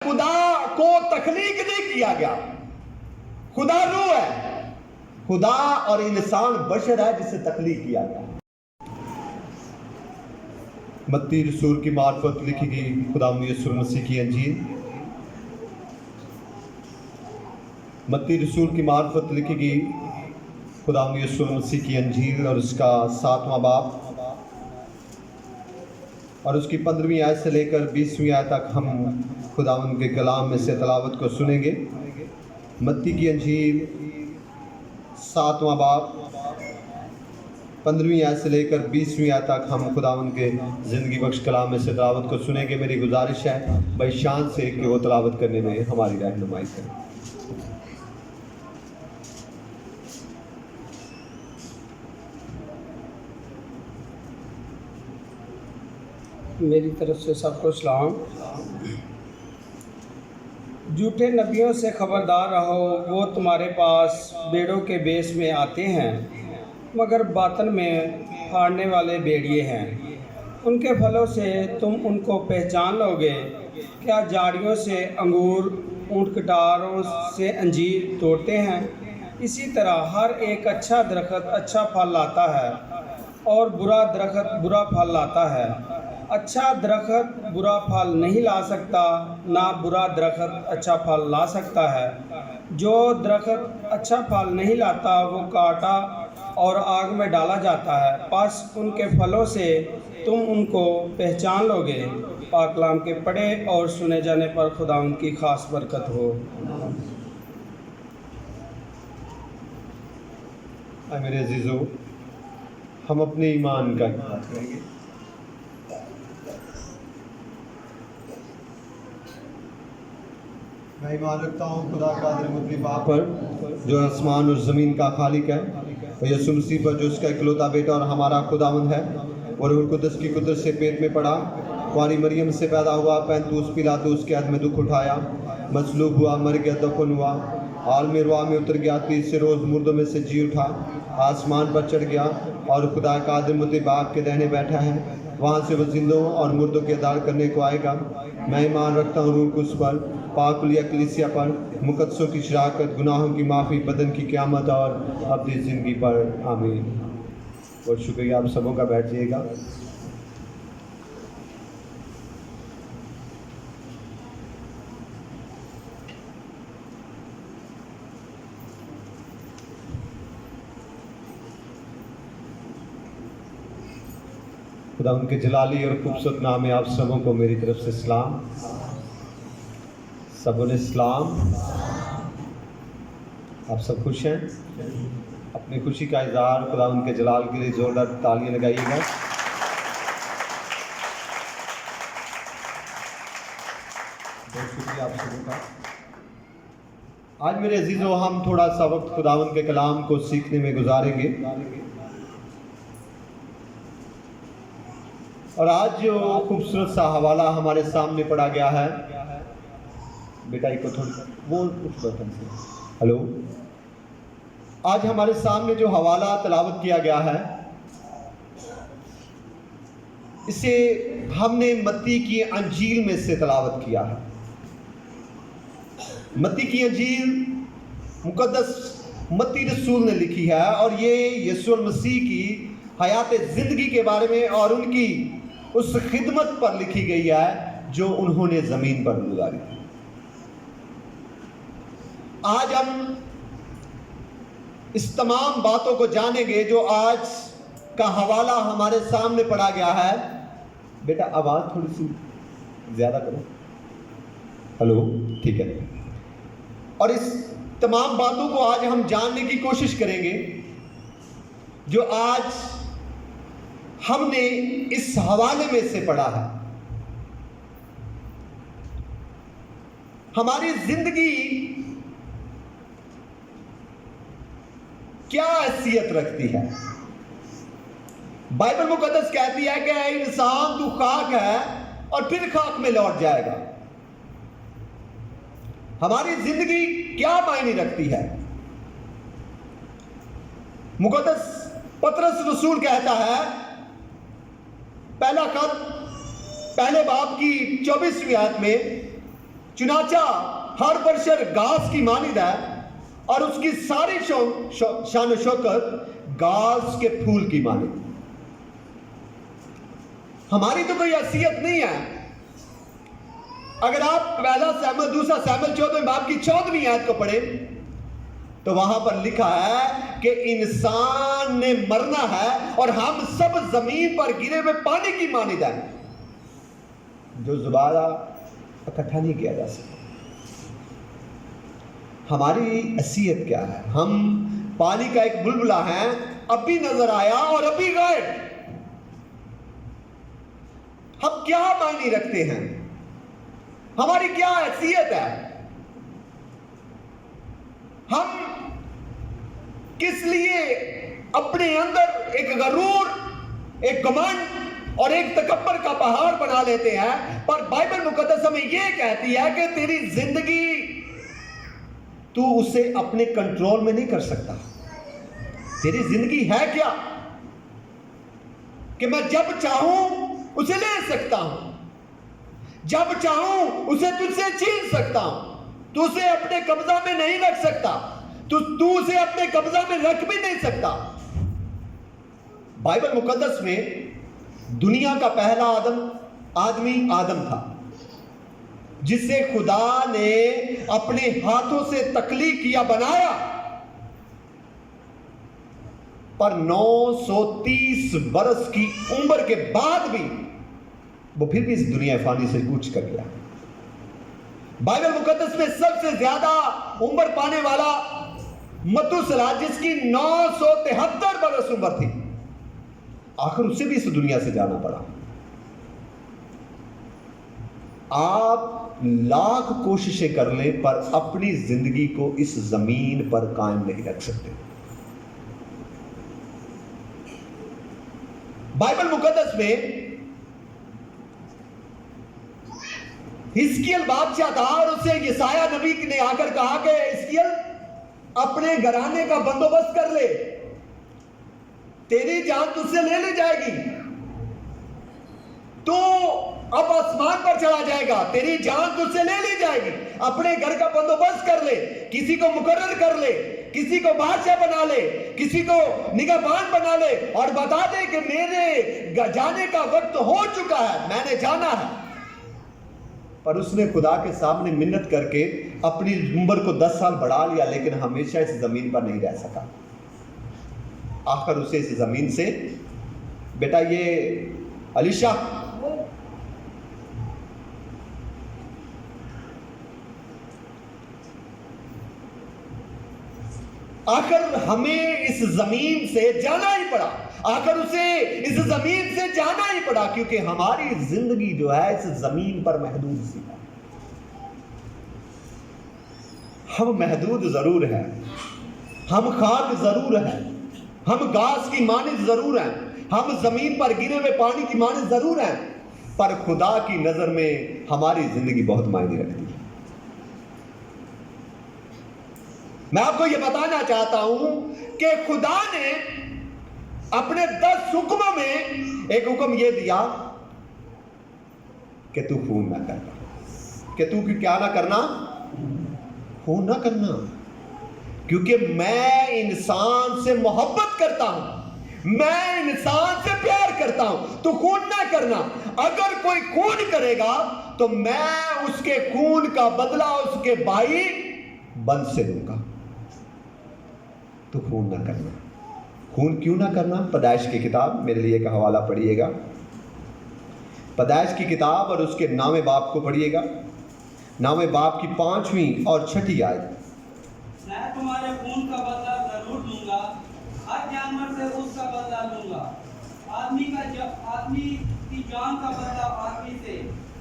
خدا کو تخلیق نہیں کیا گیا، خدا روح ہے، خدا اور انسان بشر ہے جسے تخلیق کیا گیا۔ متی رسول کی معرفت لکھی گئی خدا یسوع مسیح کی انجیل۔ متی رسول کی معرفت لکھی گئی خدا یسوع مسیح کی انجیل اور اس کا 7واں باب اور اس کی 15ویں آیت سے لے کر 20ویں آیت تک ہم خداوند کے کلام میں سے تلاوت کو سنیں گے۔ متی کی انجیل 7واں باب 15ویں آیت سے لے کر 20ویں آیت تک ہم خداوند کے زندگی بخش کلام میں سے تلاوت کو سنیں گے۔ میری گزارش ہے بھائی شان سے کہ وہ تلاوت کرنے میں ہماری رہنمائی کریں۔ میری طرف سے سب کو سلام۔ جھوٹے نبیوں سے خبردار رہو، وہ تمہارے پاس بیڑوں کے بیس میں آتے ہیں مگر باطن میں پھاڑنے والے بیڑیے ہیں۔ ان کے پھلوں سے تم ان کو پہچان لو گے۔ کیا جھاڑیوں سے انگور، اونٹ کٹاروں سے انجیر توڑتے ہیں؟ اسی طرح ہر ایک اچھا درخت اچھا پھل لاتا ہے اور برا درخت برا پھل لاتا ہے۔ اچھا درخت برا پھل نہیں لا سکتا، نہ برا درخت اچھا پھل لا سکتا ہے۔ جو درخت اچھا پھل نہیں لاتا وہ کاٹا اور آگ میں ڈالا جاتا ہے۔ پس ان کے پھلوں سے تم ان کو پہچان لو گے۔ پاک کلام کے پڑھے اور سنے جانے پر خدا ان کی خاص برکت ہو۔ اے میرے عزیزو، ہم اپنے ایمان کا حفاظت کریں گے۔ میں ایمان رکھتا ہوں خدا قادر مطلب باپ پر جو آسمان اور زمین کا خالق ہے، اور یسوع مسیح پر جو اس کا اکلوتا بیٹا اور ہمارا خداوند ہے، اور روح القدس کی قدرت سے پیٹ میں پڑا، کنواری مریم سے پیدا ہوا، پینتوس پیلاطس کے عہد میں دکھ اٹھایا، مصلوب ہوا، مر گیا، دفن ہوا، عالم ارواح میں اتر گیا، تیسرے روز مردوں میں سے جی اٹھا، آسمان پر چڑھ گیا اور خدا قادر مطلب باپ کے دہنے بیٹھا ہے، وہاں سے وہ زندوں اور مردوں کی عدالت کرنے کو آئے گا۔ میں ایمان رکھتا ہوں روح القدس پر، پاک کلیہ کلیسیا پر، مقدسوں کی شراکت، گناہوں کی معافی، بدن کی قیامت اور ابدی زندگی پر۔ آمین۔ بہت شکریہ، آپ سبوں کا بیٹھ جائیے گا۔ خدا ان کے جلالی اور خوبصورت نام میں آپ سبوں کو میری طرف سے سلام۔ سبوں نے سلام۔ آپ سب خوش ہیں؟ اپنی خوشی کا اظہار خدا ان کے جلال کے لیے زوردار تالیاں لگائیے گا۔ بہت شکریہ آپ سبوں کا۔ آج میرے عزیزو ہم تھوڑا سا وقت خداوند کے کلام کو سیکھنے میں گزاریں گے، اور آج جو خوبصورت سا حوالہ ہمارے سامنے پڑا گیا ہے، بیٹا ایک کو تھوڑی وہ بٹن سے ہلو، آج ہمارے سامنے جو حوالہ تلاوت کیا گیا ہے، اسے ہم نے متی کی انجیل میں سے تلاوت کیا ہے۔ متی کی انجیل مقدس متی رسول نے لکھی ہے، اور یہ یسوع مسیح کی حیات زندگی کے بارے میں اور ان کی اس خدمت پر لکھی گئی ہے جو انہوں نے زمین پر گزاری تھی۔ آج ہم اس تمام باتوں کو جانیں گے جو آج کا حوالہ ہمارے سامنے پڑا گیا ہے۔ بیٹا آواز تھوڑی سی زیادہ کرو، ہلو، ٹھیک ہے۔ اور اس تمام باتوں کو آج ہم جاننے کی کوشش کریں گے جو آج ہم نے اس حوالے میں سے پڑھا ہے۔ ہماری زندگی کیا حیثیت رکھتی ہے؟ بائبل مقدس کہتی ہے کہ اے انسان تو خاک ہے اور پھر خاک میں لوٹ جائے گا۔ ہماری زندگی کیا معنی رکھتی ہے؟ مقدس پطرس رسول کہتا ہے، پہلا خط پہلے باب کی 24ویں آیت میں، चुनाचा हर बशर घास की मानिद है और उसकी सारी शान शौकत घास के फूल की मानिद। हमारी तो कोई हैसियत नहीं है। अगर आप पहला सैमुएल दूसरा सैमुएल 14वें बाब की 14वीं आयत को पढ़े तो वहां पर लिखा है कि इंसान ने मरना है और हम सब जमीन पर गिरे हुए पानी की मानिद है जो दोबारा इकट्ठा नहीं किया जा सकता। हमारी हैसियत क्या है? हम पानी का एक बुलबुला है, अभी नजर आया और अभी गायब। हम क्या मायने रखते हैं? हमारी क्या हैसियत है? हम किस लिए अपने अंदर एक गरूर, एक घमंड और एक तकब्बर का पहाड़ बना लेते हैं? पर बाइबल मुकद्दस हमें यह कहती है कि तेरी जिंदगी तू उसे अपने कंट्रोल में नहीं कर सकता। तेरी जिंदगी है क्या कि मैं जब चाहूं उसे ले सकता हूं, जब चाहूं उसे तुझसे छीन सकता हूं। तू उसे अपने कब्जा में नहीं रख सकता, तू उसे अपने कब्जा में रख भी नहीं सकता। बाइबल मुकद्दस में दुनिया का पहला आदमी आदम था, जिसे खुदा ने अपने हाथों से तख्लीक किया, बनाया। पर 930 बरस की उम्र के बाद भी वो फिर भी इस दुनिया फानी से कूच कर गया। बाइबल मुकद्दस में सबसे ज्यादा उम्र पाने वाला मतुसला, जिसकी 973 बरस उम्र थी, आखिर उसे भी इस दुनिया से जाना पड़ा। आप लाख कोशिशें कर ले पर अपनी जिंदगी को इस जमीन पर कायम नहीं रख सकते। बाइबल मुकद्दस में हिजकिय्याह बादशाह था और उसे यशायाह नबी ने आकर कहा कि हिजकिय्याह अपने घराने का बंदोबस्त कर ले, तेरी जान तुझसे ले ली जाएगी, तो अब आसमान पर चला जाएगा, तेरी जान तुझसे ले ली जाएगी। अपने घर का बंदोबस्त कर ले, किसी को मुकर्रर कर ले, किसी को बादशाह बना ले, किसी को निगहबान बना ले और बता दे कि मेरे जाने का वक्त हो चुका है, मैंने जाना है। पर उसने खुदा के सामने मिन्नत करके अपनी उम्र को 10 साल बढ़ा लिया, लेकिन हमेशा इस जमीन पर नहीं रह सका। आखिर उसे इस जमीन से, बेटा ये अलीशा, आखिर हमें इस जमीन से जाना ही पड़ा, आखिर उसे इस जमीन से जाना ही पड़ा, क्योंकि हमारी जिंदगी जो है इस जमीन पर महदूद सी है। हम महदूद जरूर हैं, हम खाक जरूर हैं, हम घास की मानिद जरूर हैं, हम जमीन पर गिरे हुए पानी की मानिद जरूर हैं, पर खुदा की नजर में हमारी जिंदगी बहुत मायने रखती है। मैं आपको यह बताना चाहता हूं कि खुदा ने अपने 10 हुक्मों में एक हुक्म यह दिया कि तू खून ना करना, कि तू क्या ना करना, खून ना करना, क्योंकि मैं इंसान से मोहब्बत करता हूं, मैं इंसान से प्यार करता हूं, तो खून ना करना। अगर कोई खून करेगा तो मैं उसके खून का बदला उसके भाई बंद से लूंगा। तो खून ना करना। खून क्यों ना करना? पैदाइश की किताब, मेरे लिए का हवाला पढ़िएगा, पैदाइश की किताब और उसके 9वें बाब को पढ़िएगा, 9वें बाब की 5वीं और 6ठी आयत। मैं तुम्हारे खून का बदला जरूर लूंगा, हर जानवर से उसका बदला लूंगा, आदमी की जान का बदला आदमी से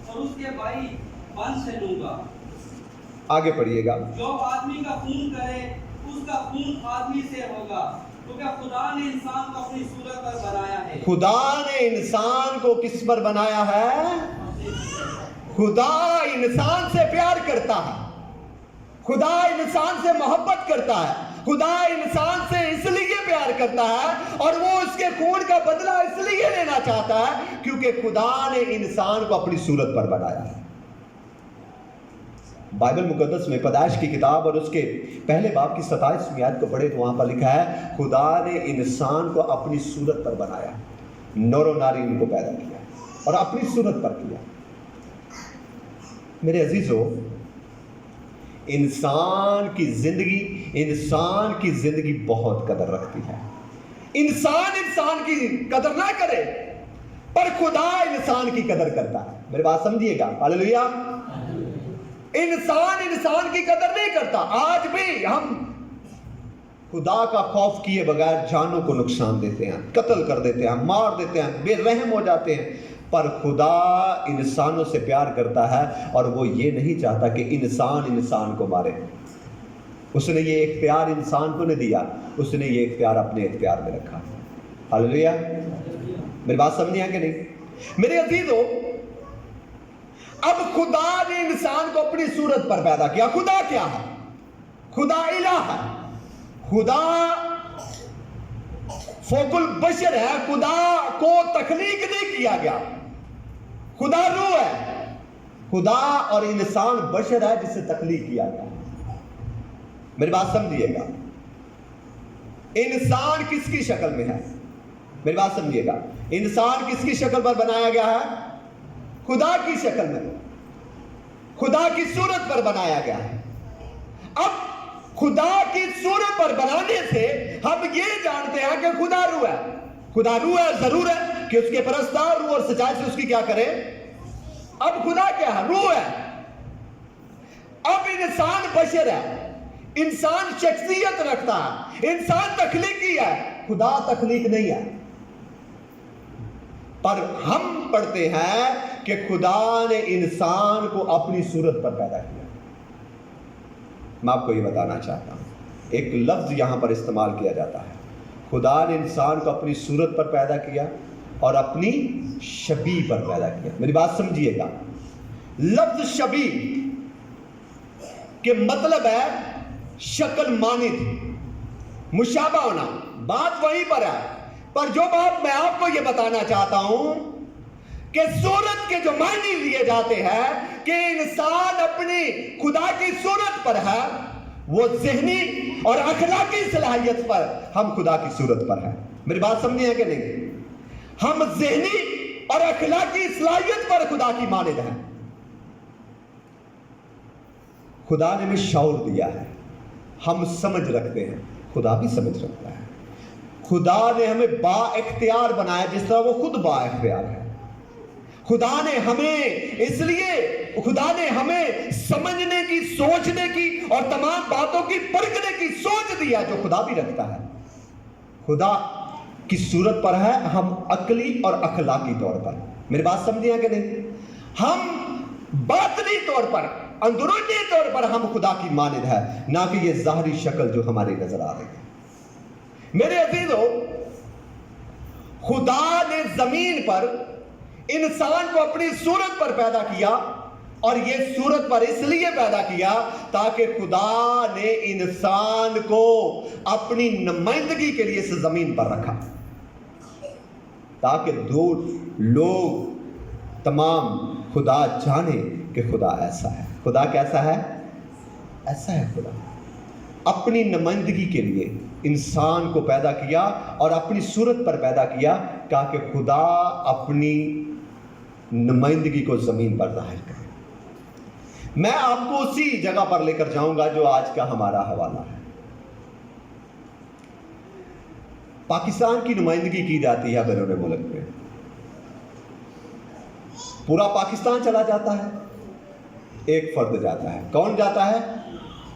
और उसके भाई बंद से लूंगा। आगे पढ़िएगा। जो आदमी का खून करे उसका खून आदमी से होगा, क्योंकि खुदा ने इंसान को अपनी सूरत पर बनाया है। खुदा ने इंसान को किस पर बनाया है? खुदा इंसान से प्यार करता है, खुदा इंसान से मोहब्बत करता है, खुदा इंसान से इसलिए प्यार करता है और वो उसके खून का बदला इसलिए लेना चाहता है क्योंकि खुदा ने इंसान को अपनी सूरत पर बनाया है। बाइबल मुकद्दस में पैदाइश की किताब और उसके पहले बाब की 27वीं आयत को पढ़े तो वहाँ पर लिखा है, खुदा ने इंसान को अपनी सूरत पर बनाया, नर और नारी इनको पैदा किया और अपनी सूरत पर किया। मेरे अजीजों, इंसान की जिंदगी बहुत कदर रखती है। इंसान की कदर ना करे, पर खुदा इंसान की कदर करता है। मेरी बात समझिएगा, हालेलुया। इंसान की कदर नहीं करता। आज भी हम खुदा का खौफ किए बगैर जानों को नुकसान देते हैं, कत्ल कर देते हैं, मार देते हैं, बेरहम हो जाते हैं। पर खुदा इंसानों से प्यार करता है और वो ये नहीं चाहता कि इंसान को मारे। उसने ये इख्तियार इंसान को नहीं दिया, उसने ये इख्तियार अपने इख्तियार में रखा। हालेलुया। मेरी बात समझी है कि नहीं? मेरे अजीजों, अब खुदा ने इंसान को अपनी सूरत पर पैदा किया। खुदा क्या है? खुदा इलाह है, खुदा फौकुल बशर है। खुदा को तख्लीक नहीं किया गया। खुदा रूह है। खुदा और इंसान बशर है जिसे तख्लीक किया गया। मेरी बात समझिएगा, इंसान किसकी शक्ल में है? मेरी बात समझिएगा, इंसान किसकी शक्ल पर बनाया गया है? खुदा की शक्ल में, खुदा की सूरत पर बनाया गया है। अब खुदा की सूरत पर बनाने से हम ये जानते हैं कि खुदा रूह है। खुदा रूह है, जरूर है कि उसके परस्तार रूह और सच्चाई से उसकी क्या करें। अब खुदा क्या है? रूह है। अब इंसान बशर है, इंसान शख्सियत रखता है, इंसान तख्लीकी है, खुदा तख्लीक नहीं है। पर हम पढ़ते हैं कि खुदा ने इंसान को अपनी सूरत पर पैदा किया। मैं आपको ये बताना चाहता हूं, एक लफ्ज यहां पर इस्तेमाल किया जाता है, खुदा ने इंसान को अपनी सूरत पर पैदा किया और अपनी शबी पर पैदा किया। मेरी बात समझिएगा, लफ्ज शबी के मतलब है शक्ल मानित, मुशाबा होना। बात वहीं पर है, पर जो बात मैं आपको यह बताना चाहता हूं कि सूरत के जो मायने लिए जाते हैं कि इंसान अपनी खुदा की सूरत पर है, वो ज़हनी और अखलाकी सलाहियत पर हम खुदा की सूरत पर है। मेरी बात समझे है कि नहीं? हम ज़हनी और अखलाकी सलाहियत पर खुदा की मानिद हैं। खुदा ने हमें शऊर दिया है, हम समझ रखते हैं, खुदा भी समझ रखता है। खुदा ने हमें बाइख्तियार बनाया जिस तरह वो खुद बाइख्तियार है। खुदा ने हमें समझने की, सोचने की और तमाम बातों की परखने की सोच दिया जो खुदा भी रखता है। खुदा की सूरत पर है हम अकली और अखलाकी तौर पर। मेरी बात समझे है कि नहीं? हम बातनी तौर पर, अंदरूनी तौर पर हम खुदा की मानिद है, ना कि ये ज़ाहरी शक्ल जो हमारी नजर आ रही है। मेरे अजीजों, खुदा ने जमीन पर इंसान को अपनी सूरत पर पैदा किया और ये सूरत पर इसलिए पैदा किया ताकि खुदा ने इंसान को अपनी नुमाइंदगी के लिए इस जमीन पर रखा, ताकि दो लोग तमाम खुदा जाने कि खुदा ऐसा है। खुदा कैसा है? ऐसा है। खुदा अपनी नुमाइंदगी के लिए इंसान को पैदा किया और अपनी सूरत पर पैदा किया ताकि खुदा अपनी नुमाइंदगी को जमीन पर जाहिर करे। मैं आपको उसी जगह पर लेकर जाऊंगा जो आज का हमारा हवाला है। पाकिस्तान की नुमाइंदगी की जाती है बैरून मुल्क में, पूरा पाकिस्तान चला जाता है, एक फर्द जाता है। कौन जाता है?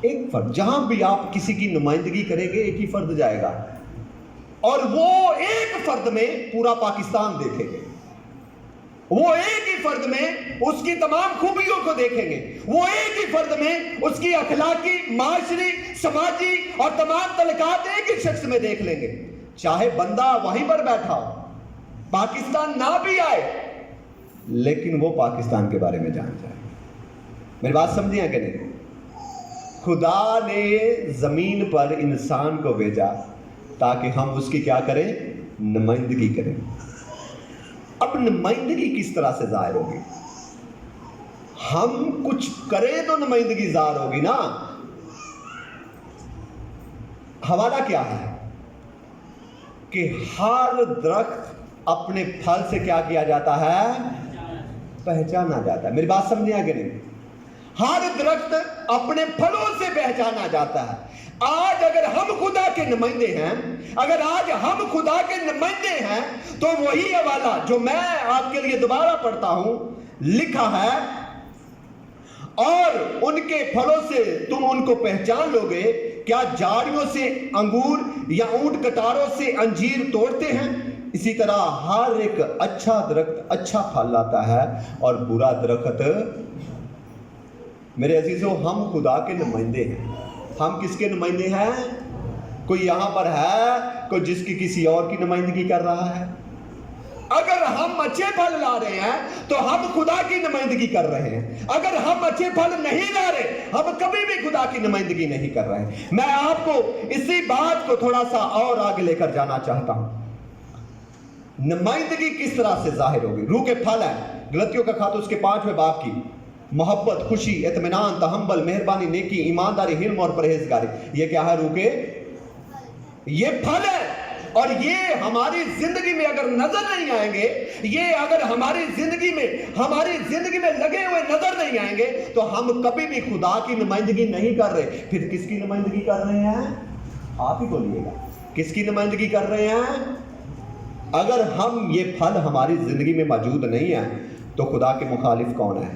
एक फर्द। जहां भी आप किसी की नुमाइंदगी करेंगे एक ही फर्द जाएगा और वो एक फर्द में पूरा पाकिस्तान देखेंगे। वो एक ही फर्द में उसकी तमाम खूबियों को देखेंगे। वो एक ही फर्द में उसकी अखलाकी, माशरी, समाजी और तमाम तलकात एक ही शख्स में देख लेंगे। चाहे बंदा वहीं पर बैठा हो, पाकिस्तान ना भी आए, लेकिन वो पाकिस्तान के बारे में जान जाए। मेरी बात समझिए कि नहीं? खुदा ने जमीन पर इंसान को भेजा ताकि हम उसकी क्या करें? नुमाइंदगी करें। अब नुमाइंदगी किस तरह से जाहिर होगी? हम कुछ करें तो नुमाइंदगी ज़ाहिर होगी ना। हवाला क्या है कि हर दरख्त अपने फल से क्या किया जाता है, पहचाना जाता है। मेरी बात समझे कि नहीं? हर दरख्त अपने फलों से पहचाना जाता है। आज अगर हम खुदा के नुमाइंदे हैं, अगर आज हम खुदा के नुमाइंदे हैं, तो वही हवाला जो मैं आपके लिए दोबारा पढ़ता हूं लिखा है, और उनके फलों से तुम उनको पहचान लोगे। क्या झाड़ियों से अंगूर या ऊंट कटारों से अंजीर तोड़ते हैं? इसी तरह हर एक अच्छा दरख्त अच्छा फल लाता है और बुरा दरख्त। मेरे अजीजों, हम खुदा के नुमाइंदे हैं। हम किसके नुमाइंदे हैं? कोई यहां पर है कोई जिसकी किसी और की नुमाइंदगी कर रहा है? अगर हम अच्छे फल ला रहे हैं तो हम खुदा की नुमाइंदगी कर रहे हैं। अगर हम अच्छे फल नहीं ला रहे, हम कभी भी खुदा की नुमाइंदगी नहीं कर रहे हैं। मैं आपको इसी बात को थोड़ा सा और आगे लेकर जाना चाहता हूं। नुमाइंदगी किस तरह से जाहिर होगी? रूह के फल है गलतियों का खात उसके 5वें बाब की, मोहब्बत, खुशी, इत्मीनान, तहम्मुल, मेहरबानी, नेकी, ईमानदारी, हिल्म और परहेजगारी। ये क्या है? रूह के ये फल है। और ये हमारी जिंदगी में अगर नजर नहीं आएंगे, ये अगर हमारी जिंदगी में लगे हुए नजर नहीं आएंगे, तो हम कभी भी खुदा की नुमाइंदगी नहीं कर रहे। फिर किसकी नुमाइंदगी कर रहे हैं? आप ही बोलिएगा, किसकी नुमाइंदगी कर रहे हैं? अगर हम ये फल हमारी जिंदगी में मौजूद नहीं है, तो खुदा के मुखालिफ कौन है?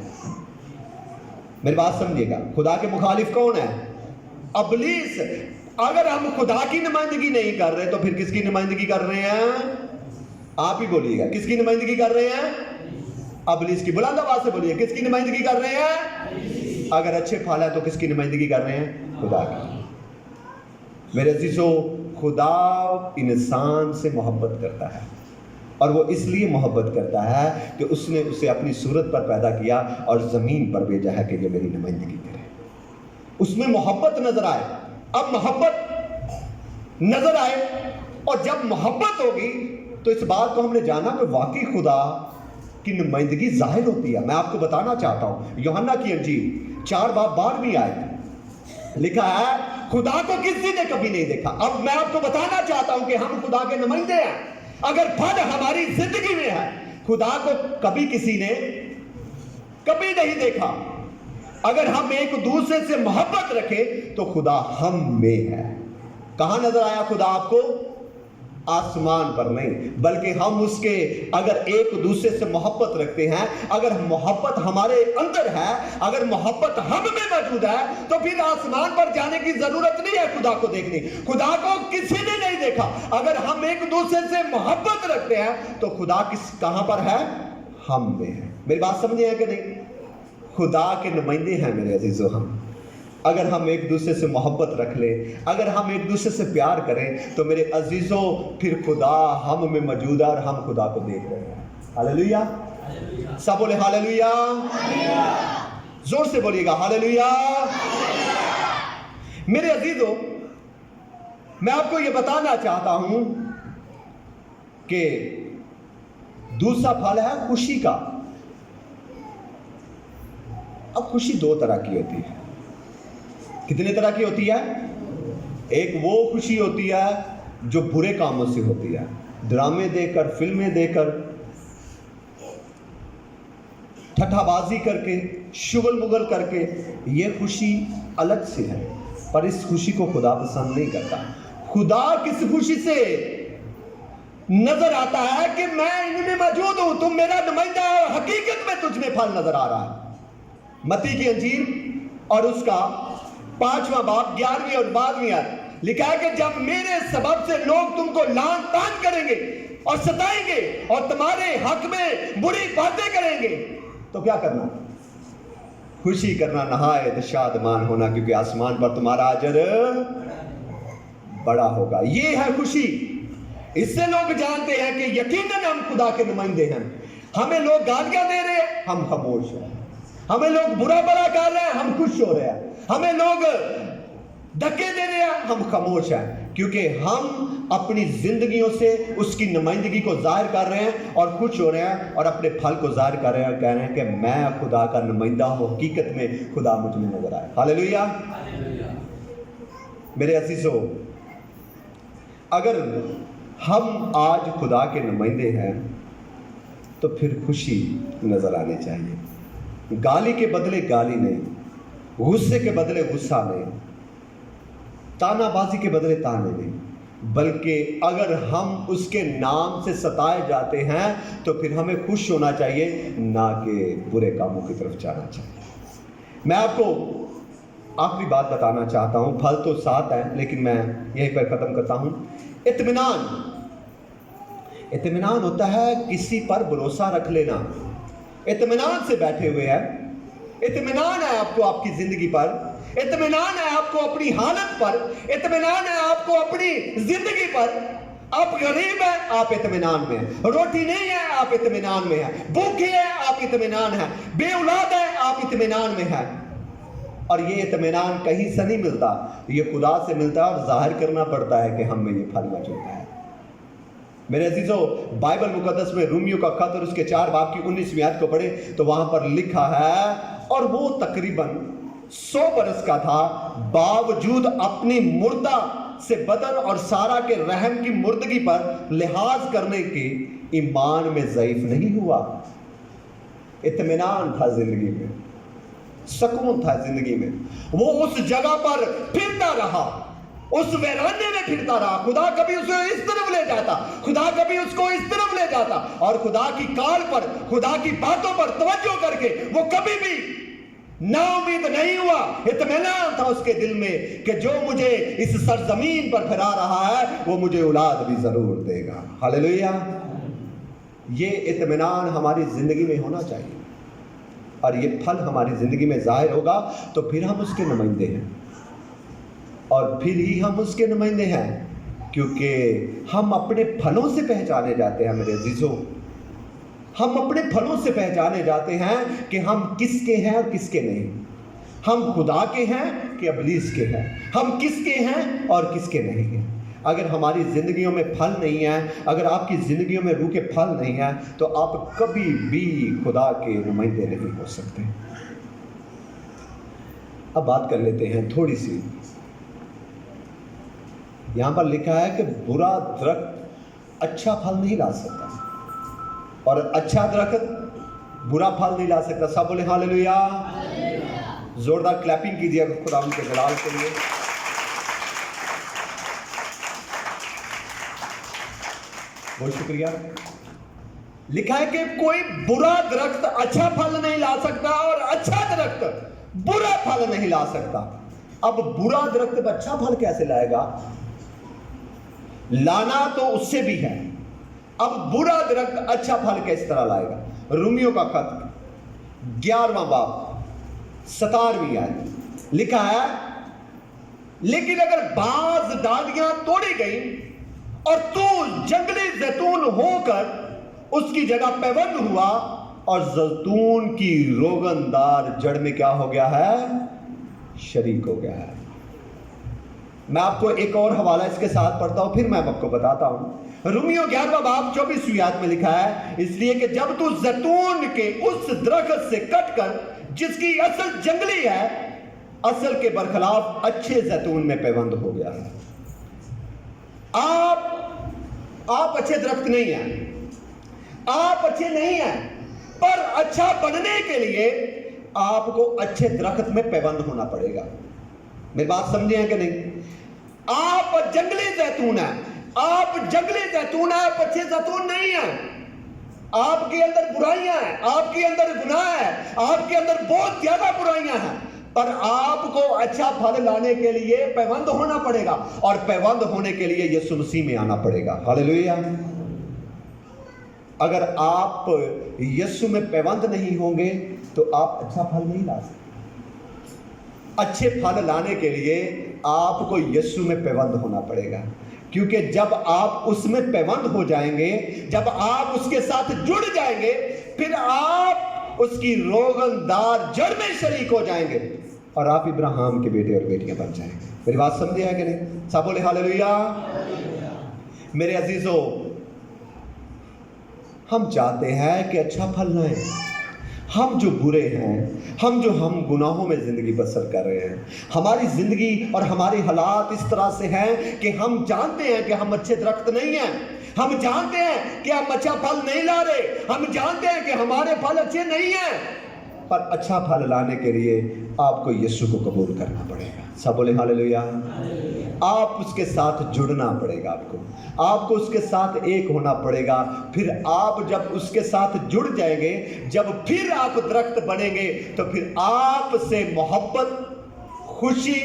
मेरी बात समझिएगा, खुदा के मुखालिफ कौन है? इब्लीस। अगर हम खुदा की नुमाइंदगी नहीं कर रहे, तो फिर किसकी नुमाइंदगी कर रहे हैं? आप ही बोलिएगा, किसकी नुमाइंदगी कर रहे हैं? इब्लीस की। बुलंद आवाज से बोलिए, किसकी नुमाइंदगी कर रहे हैं? अगर अच्छे फल है तो किसकी नुमाइंदगी कर रहे हैं? खुदा की। मेरे अजीजों, खुदा इंसान से मोहब्बत करता है, और वो इसलिए मोहब्बत करता है कि उसने उसे अपनी सूरत पर पैदा किया और ज़मीन पर भेजा है कि ये मेरी नुमाइंदगी करे। उसमें मोहब्बत नजर आए। अब मोहब्बत नजर आए, और जब मोहब्बत होगी तो इस बात को हमने जाना कि वाकई खुदा की नुमाइंदगी जाहिर होती है। मैं आपको बताना चाहता हूं, यूहन्ना की इंजील 4 बाब 12वीं आयत लिखा है, खुदा को किसी ने कभी नहीं देखा। अब मैं आपको बताना चाहता हूं कि हम खुदा के नुमाइंदे हैं। अगर फल हमारी जिंदगी में है, खुदा को कभी किसी ने कभी नहीं देखा। अगर हम एक दूसरे से मोहब्बत रखें तो खुदा हम में है। कहां नजर आया खुदा आपको? आसमान पर नहीं, बल्कि हम उसके अगर एक दूसरे से मोहब्बत रखते हैं, अगर मोहब्बत हमारे अंदर है, अगर मोहब्बत हम में मौजूद है, तो फिर आसमान पर जाने की जरूरत नहीं है खुदा को देखने। खुदा को किसी ने नहीं देखा। अगर हम एक दूसरे से मोहब्बत रखते हैं तो खुदा कहां पर है? हम में है। मेरी बात समझे है कि नहीं? खुदा के नुमाइंदे हैं मेरे अजीजों हम। अगर हम एक दूसरे से मोहब्बत रख लें, अगर हम एक दूसरे से प्यार करें, तो मेरे अजीजों फिर खुदा हम में मौजूद है और हम खुदा को देख रहे हैं। हालेलुया। सब बोले हालेलुया। जोर से बोलिएगा हालेलुया। मेरे अजीजों, मैं आपको यह बताना चाहता हूं कि दूसरा फल है खुशी का। अब खुशी 2 तरह की होती है। कितने तरह की होती है? एक वो खुशी होती है जो बुरे कामों से होती है, ड्रामे देखकर, फिल्में देखकर, ठट्ठाबाजी करके, शुगल मुगल करके। ये खुशी अलग से है, पर इस खुशी को खुदा पसंद नहीं करता। खुदा किस खुशी से नजर आता है कि मैं इनमें मौजूद हूं, तुम मेरा नुमाइंदा हो, हकीकत में तुझ में फल नजर आ रहा है। मत्ती की इंजील और उसका 5वां बाब 11वीं और 12वीं आयत लिखा है कि जब मेरे सबब से लोग तुमको लान तान करेंगे और सताएंगे और तुम्हारे हक में बुरी बातें करेंगे, तो क्या करना? खुशी करना, नहायत शादमान होना, क्योंकि आसमान पर तुम्हारा अजर बड़ा होगा। ये है खुशी। इससे लोग जानते हैं कि यकीनन हम खुदा के नुमाइंदे हैं। हमें लोग गालियां दे रहे हैं, हम खामोश हैं। हमें लोग बुरा भला कर रहे हैं, हम खुश हो रहे हैं। हमें लोग धक्के दे रहे हैं, हम खामोश हैं, क्योंकि हम अपनी जिंदगियों से उसकी नुमाइंदगी को जाहिर कर रहे हैं और खुश हो रहे हैं और अपने फल को जाहिर कर रहे हैं और कह रहे हैं कि मैं खुदा का नुमाइंदा हूं, हकीकत में खुदा मुझ में नजर आए। हालेलुया। मेरे अजीजों, अगर हम आज खुदा के नुमाइंदे हैं तो फिर खुशी नजर आनी चाहिए। गाली के बदले गाली नहीं, गुस्से के बदले गुस्सा नहीं, तानाबाजी के बदले ताने नहीं, बल्कि अगर हम उसके नाम से सताए जाते हैं तो फिर हमें खुश होना चाहिए, ना कि बुरे कामों की तरफ जाना चाहिए। मैं आपको आखिरी बात बताना चाहता हूं, फल तो 7 है लेकिन मैं यहीं पर ख़त्म करता हूं। इत्मीनान। इत्मीनान होता है किसी पर भरोसा रख लेना। इत्मीनान से बैठे हुए हैं, इत्मीनान है आपको आपकी ज़िंदगी पर, इत्मीनान है आपको अपनी हालत पर, इत्मीनान है आपको अपनी ज़िंदगी पर। आप गरीब हैं, आप इत्मीनान में हैं, रोटी नहीं है आप इत्मीनान में हैं, भूखे हैं आप इत्मीनान हैं, बेऔलाद है आप इत्मीनान में हैं। और ये इत्मीनान कहीं से नहीं मिलता, ये खुदा से मिलता है और जाहिर करना पड़ता है कि हम में ये फल मौजूद है। मेरे अजीजों, बाइबल मुकद्दस में रोमियो का खत और उसके 4 बाब की 19वीं आयत को पढ़े तो वहां पर लिखा है, और वो तकरीबन 100 बरस का था, बावजूद अपनी मुर्दा से बदन और सारा के रहम की मुर्दगी पर लिहाज करने के ईमान में ज़ईफ नहीं हुआ। इत्मीनान था जिंदगी में, सुकून था जिंदगी में। वो उस जगह पर फिरता रहा, उस वीराने में फिरता रहा। खुदा कभी उसे इस तरफ ले जाता, खुदा कभी उसको इस तरफ ले जाता, और खुदा की कॉल पर, खुदा की बातों पर तवज्जो करके वो कभी भी नाउमीद नहीं हुआ। इत्मीनान था उसके दिल में कि जो मुझे इस सरजमीन पर फिरा रहा है वो मुझे औलाद भी जरूर देगा। हालेलुया। ये इत्मीनान हमारी जिंदगी में होना चाहिए, और ये फल हमारी जिंदगी में जाहिर होगा तो फिर हम उसके नुमाइंदे हैं, और फिर ही हम उसके नुमाइंदे हैं, क्योंकि हम अपने फलों से पहचाने जाते हैं। मेरे अजीजों, हम अपने फलों से पहचाने जाते हैं कि हम किसके हैं और किसके नहीं। हम खुदा के हैं कि इब्लीस के हैं, हम किसके हैं और किसके नहीं हैं। अगर हमारी ज़िंदगियों में फल नहीं है, अगर आपकी ज़िंदगियों में रूह के फल नहीं है, तो आप कभी भी खुदा के नुमाइंदे नहीं हो सकते। अब बात कर लेते हैं थोड़ी सी। यहाँ पर लिखा है कि बुरा दरख्त अच्छा फल नहीं ला सकता, और अच्छा दरख्त बुरा फल नहीं ला सकता। सब बोले हालेलुया। जोरदार क्लैपिंग कीजिए खुदा के जलाल के लिए। बहुत शुक्रिया। लिखा है कि कोई बुरा दरख्त अच्छा फल नहीं ला सकता और अच्छा दरख्त बुरा फल नहीं ला सकता। अब बुरा दरख्त अच्छा फल कैसे लाएगा? लाना तो उससे भी है, अब बुरा दरख्त अच्छा फल किस तरह लाएगा? रोमियो का खत 11वां बाब 17वीं आयत लिखा है, लेकिन अगर बाज डालियां तोड़ी गई और तू जंगली जैतून होकर उसकी जगह पैबंद हुआ और जैतून की रोगनदार जड़ में क्या हो गया है? शरीक हो गया है। मैं आपको एक और हवाला इसके साथ पढ़ता हूं, फिर मैं आपको बताता हूं। रोमियो 11वां बाब 24वीं आयत में लिखा है, इसलिए कि जब तू जैतून के उस दरख्त से कटकर जिसकी असल जंगली है, असल के बरखलाफ अच्छे जैतून में पैबंद हो गया है। आप अच्छे दरख्त नहीं हैं, आप अच्छे नहीं हैं, पर अच्छा बनने के लिए आपको अच्छे दरख्त में पैबंद होना पड़ेगा। मेरी बात समझे हैं कि नहीं? आप जंगली जैतून हैं, आप जंगली जैतून हैं, आप अच्छे जैतून नहीं हैं। आपके अंदर बुराइयां हैं, आपके अंदर गुनाह है, आपके अंदर बहुत ज्यादा बुराइयां हैं, पर आपको अच्छा फल लाने के लिए पैबंद होना पड़ेगा, और पैबंद होने के लिए यीशु मसीह में आना पड़ेगा। हालेलुया। अगर आप यीशु में पैबंद नहीं होंगे तो आप अच्छा फल नहीं ला सकते। अच्छे फल लाने के लिए आपको यीशु में पैबंद होना पड़ेगा, क्योंकि जब आप उसमें पैबंद हो जाएंगे, जब आप उसके साथ जुड़ जाएंगे, फिर आप उसकी रोगनदार जड़ में शरीक हो जाएंगे और आप इब्राहिम के बेटे और बेटियां बन जाएंगे। मेरी बात समझे है कि नहीं? सब बोले हालेलुया। मेरे अजीजों, हम चाहते हैं कि अच्छा फल लाएं। हम जो बुरे हैं, हम गुनाहों में ज़िंदगी बसर कर रहे हैं, हमारी ज़िंदगी और हमारे हालात इस तरह से हैं कि हम जानते हैं कि हम अच्छे दरख्त नहीं हैं, हम जानते हैं कि हम अच्छा फल नहीं ला रहे, हम जानते हैं कि हमारे फल अच्छे नहीं हैं, पर अच्छा फल लाने के लिए आपको यीशु को कबूल करना पड़ेगा। सब बोले हालेलुया। आप उसके साथ जुड़ना पड़ेगा, आपको उसके साथ एक होना पड़ेगा। फिर आप जब उसके साथ जुड़ जाएंगे, जब फिर आप दरख्त बनेंगे, तो फिर आपसे मोहब्बत, खुशी,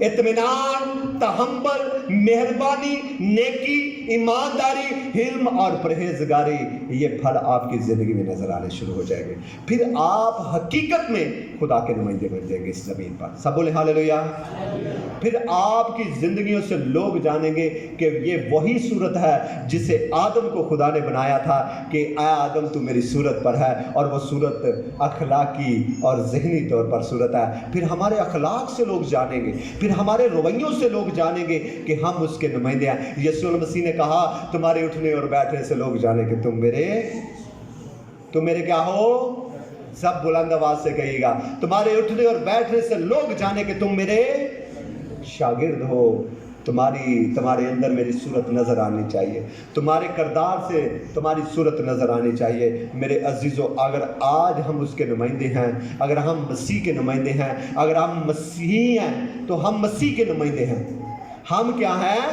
इत्मीनान, तहम्मुल, मेहरबानी, नेकी, ईमानदारी, हिल्म और परहेजगारी, ये फल आपकी ज़िंदगी में नज़र आने शुरू हो जाएंगे। फिर आप हकीकत में खुदा के नुमाइंदे बन जाएंगे इस ज़मीन पर। सब बोले हालेलुया। फिर आपकी ज़िंदगियों से लोग जानेंगे कि ये वही सूरत है जिसे आदम को खुदा ने बनाया था कि ऐ आदम तू मेरी सूरत पर है, और वो सूरत अखलाकी और ज़हनी तौर पर सूरत है। फिर हमारे अखलाक से लोग जानेंगे, फिर हमारे रवैयों से लोग जानेंगे कि हम उसके नुमाइंदे हैं। यीशु मसीह ने कहा, तुम्हारे उठने और बैठने से लोग जाने कि तुम मेरे क्या हो। सब बुलंद आवाज से कहिएगा, तुम्हारे उठने और बैठने से लोग जाने कि तुम मेरे शागिर्द हो। तुम्हारे अंदर मेरी सूरत नज़र आनी चाहिए, तुम्हारे किरदार से तुम्हारी सूरत नज़र आनी चाहिए। मेरे अजीज़ों, अगर आज हम उसके नुमाइंदे हैं, अगर हम मसीह के नुमाइंदे हैं, अगर हम मसीही हैं, तो हम मसीह के नुमाइंदे हैं। हम क्या हैं?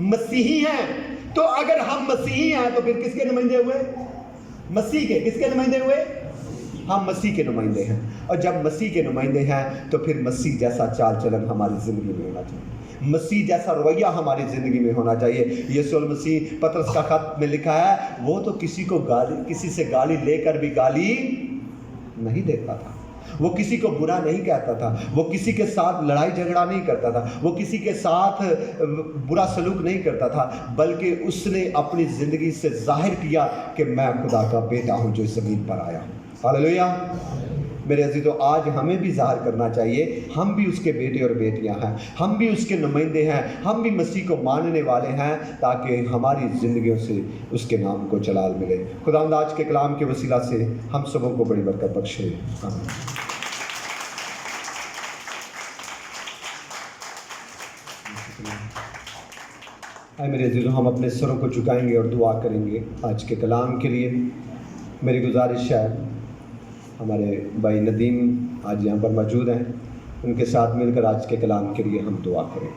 मसीही हैं। तो अगर हम मसीही हैं तो फिर किसके नुमाइंदे हुए? मसीह के। किसके नुमाइंदे हुए? हम मसीह के नुमाइंदे हैं। और जब मसीह के नुमाइंदे हैं तो फिर मसीह जैसा चाल चलन हमारी ज़िंदगी में होना चाहिए, मसीह जैसा रवैया हमारी ज़िंदगी में होना चाहिए। यीशु मसीह पतरस का खत में लिखा है, वो तो किसी से गाली लेकर भी गाली नहीं देता था, वो किसी को बुरा नहीं कहता था, वो किसी के साथ लड़ाई झगड़ा नहीं करता था, वो किसी के साथ बुरा सलूक नहीं करता था, बल्कि उसने अपनी ज़िंदगी से जाहिर किया कि मैं खुदा का बेटा हूँ जो इस ज़मीन पर आया हूँ। हालेलुया। मेरे अजीज़ों, आज हमें भी ज़ाहिर करना चाहिए, हम भी उसके बेटे और बेटियां हैं, हम भी उसके नुमाइंदे हैं, हम भी मसीह को मानने वाले हैं, ताकि हमारी ज़िंदगियों से उसके नाम को जलाल मिले। खुदावंद आज के कलाम के वसीला से हम सबों को बड़ी बरकत बख्शे। आमीन। मेरे अजीज़ों, हम अपने सरों को झुकाएंगे और दुआ करेंगे आज के कलाम के लिए। मेरी गुजारिश है, हमारे भाई नदीम आज यहाँ पर मौजूद हैं, उनके साथ मिलकर आज के कलाम के लिए हम दुआ करें।